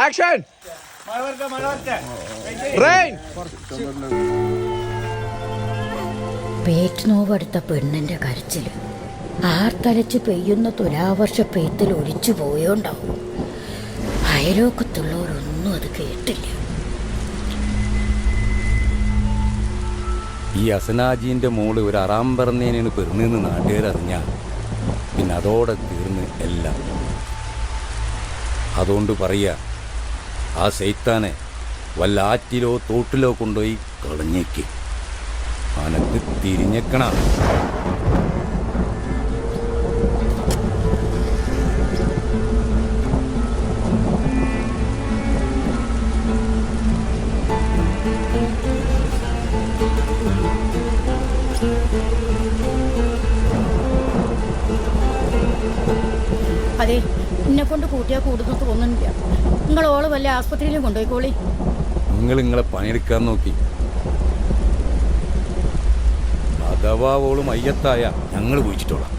Action rain. പേറ്റുനോവെടുത്ത പെണ്ണിന്റെ കരച്ചില് ആർത്തലച്ച് പെയ്യുന്ന തുലാവർഷ പെയ്ത്തിൽ ഒലിച്ചു പോയോണ്ടാവും. അയലോക്കത്തുള്ളവരൊന്നും അത് കേട്ടില്ല. ഈ അസനാജീൻ്റെ മോള് ഒരു അറാം പറഞ്ഞേനാണ് പെരുന്നെന്ന് നാട്ടുകാരറിഞ്ഞാൽ പിന്നെ അതോടെ തീർന്ന് എല്ലാം. അതുകൊണ്ട് പറയുക, ആ സൈത്താനെ വല്ല ആറ്റിലോ തോട്ടിലോ കൊണ്ടുപോയി കളഞ്ഞേക്ക്. അനക്ക് തിരിഞ്ഞേക്കണ. അതെ, എന്നെ കൊണ്ട് കൂട്ടിയാൽ കൂടുന്നത് തോന്നുന്നില്ല. നിങ്ങളോള് വല്ല ആസ്പത്രിയിലും കൊണ്ടുപോയിക്കോളി. നിങ്ങളെ പണിയെടുക്കാൻ നോക്കി. അഥവാ ഓള് മയ്യത്തായ ഞങ്ങൾ കുഴിച്ചിട്ടോളാം.